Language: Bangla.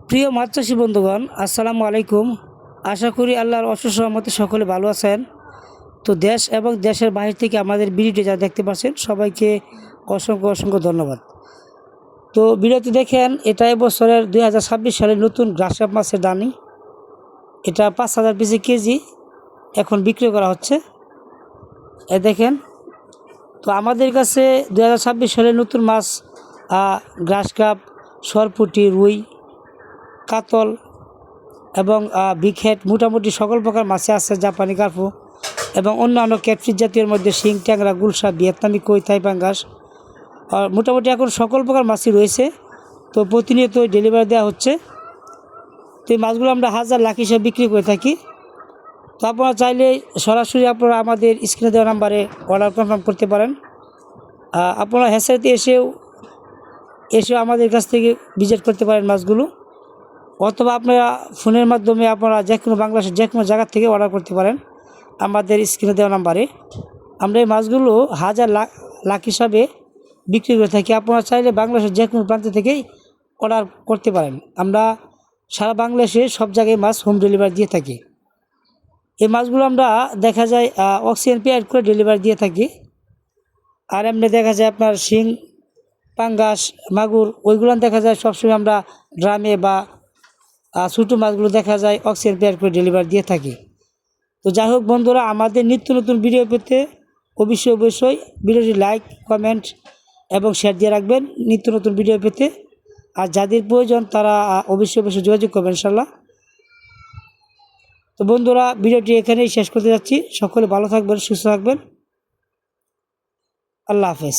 প্রিয় মাছ চাষী বন্ধুগণ, আসসালামু আলাইকুম। আশা করি আল্লাহর অশেষ রহমতে সকলে ভালো আছেন। তো দেশ এবং দেশের বাহির থেকে আমাদের ভিডিওটি যা দেখতে পাচ্ছেন সবাইকে অসংখ্য অসংখ্য ধন্যবাদ। তো ভিডিওটি দেখেন, এটা এবছরের 2026 সালের নতুন গ্রাসকাপ মাছের দানি। এটা 5,000 পিসে কেজি এখন বিক্রি করা হচ্ছে। এ দেখেন, তো আমাদের কাছে 2026 সালের নতুন মাছ গ্রাসকাপ, সরপুঁটি, রুই, কাতল এবং বিঘেট মোটামুটি সকল প্রকার মাছে আছে, জাপানি কার্পু এবং অন্যান্য ক্যাটফিশ জাতীয়ের মধ্যে শিং, ট্যাংরা, গুলশা, ভিয়েতনামি কই, থাই পাঙ্গাস, মোটামুটি এখন সকল প্রকার মাছই রয়েছে। তো প্রতিনিয়ত ডেলিভারি দেওয়া হচ্ছে। তো এই মাছগুলো আমরা হাজার লাখ হিসেবে বিক্রি করে থাকি। তো আপনারা চাইলে সরাসরি আপনারা আমাদের স্ক্রিনে দেওয়া নাম্বারে অর্ডার কনফার্ম করতে পারেন। আপনারা হ্যাচারিতে এসেও আমাদের কাছ থেকে ভিজিট করতে পারেন মাছগুলো, অথবা আপনারা ফোনের মাধ্যমে আপনারা যে কোনো বাংলাদেশের যে কোনো জায়গা থেকে অর্ডার করতে পারেন আমাদের স্ক্রিনে দেওয়া নাম্বারে। আমরা এই মাছগুলো হাজার লাখ হিসাবে বিক্রি করে থাকি। আপনারা চাইলে বাংলাদেশের যে কোনো প্রান্ত থেকেই অর্ডার করতে পারেন। আমরা সারা বাংলাদেশে সব জায়গায় মাছ হোম ডেলিভারি দিয়ে থাকি। এই মাছগুলো আমরা দেখা যায় অক্সিজেন পেয়ার করে ডেলিভারি দিয়ে থাকি। আর এমনি দেখা যায় আপনার শিং, পাঙ্গাস, মাগুর ওইগুলো দেখা যায় সবসময় আমরা ড্রামে বা ছোটো মাছগুলো দেখা যায় অক্সিজেন পেয়ার করে ডেলিভারি দিয়ে থাকি। তো যাই হোক বন্ধুরা, আমাদের নিত্য নতুন ভিডিও পেতে অবশ্যই ভিডিওটি লাইক, কমেন্ট এবং শেয়ার দিয়ে রাখবেন নিত্য নতুন ভিডিও পেতে। আর যাদের প্রয়োজন তারা অবশ্যই যোগাযোগ করবেন ইনশাল্লাহ। তো বন্ধুরা, ভিডিওটি এখানেই শেষ করতে যাচ্ছি। সকলে ভালো থাকবেন, সুস্থ থাকবেন। আল্লাহ হাফেজ।